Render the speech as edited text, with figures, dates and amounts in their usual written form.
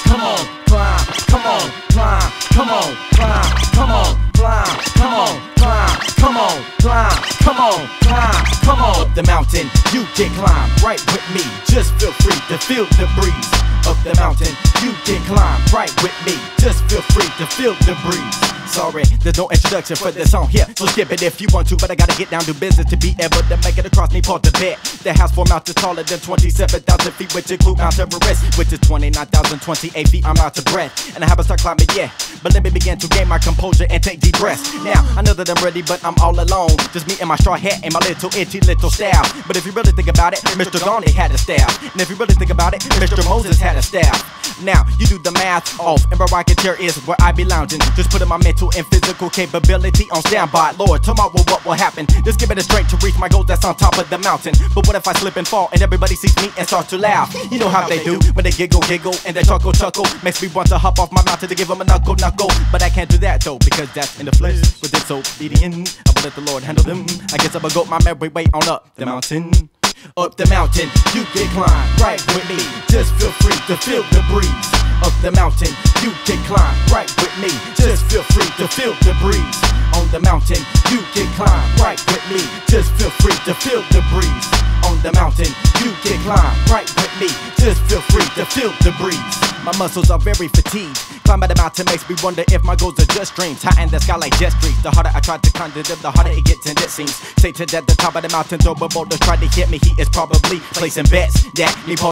come on, climb, come on, climb, come on, climb, come on, climb, come on, climb, come on, climb, come on, climb, come on. Up the mountain, you can climb right with me. Just feel free to feel the breeze. Up the mountain, you can climb right with me. Just feel free to feel the breeze. Sorry, there's no introduction for this song here, so skip it if you want to, but I gotta get down to business to be able to make it across Nepal to Tibet. The house for mountains taller than 27,000 feet, which include Mount Everest, which is 29,028 feet. I'm out of breath, and I haven't started climbing yet, but let me begin to gain my composure and take deep breaths. Now, I know that I'm ready, but I'm all alone, just me and my straw hat and my little itchy little staff. But if you really think about it, Mr. Gandhi had a staff, and if you really think about it, Mr. Moses had a staff. Now, you do the math off, and my rocking chair is where I be lounging, just putting my mental and physical capability on standby. Lord, tomorrow what will happen? Just give it a strength to reach my goal that's on top of the mountain. But what if I slip and fall and everybody sees me and starts to laugh? You know how they do when they giggle and they chuckle. Makes me want to hop off my mountain to give them a knuckle. But I can't do that though, because that's in the flesh. With disobedient, I will let the Lord handle them. I guess I will go my merry way on up the mountain. Up the mountain, you can climb right with me. Just feel free to feel the breeze. Up the mountain, you can climb right with me. Just feel free to feel the breeze. On the mountain, you can climb right with me. Just feel free to feel the breeze. On the mountain, you can climb right with me. Just feel free to feel the breeze. My muscles are very fatigued. Climbing the mountain makes me wonder if my goals are just dreams. High in the sky like jet streaks. The harder I try to conjure them, the harder it gets, and it seems Satan at the top of the mountain, though a boulder tried to hit me. He is probably placing bets that Nepal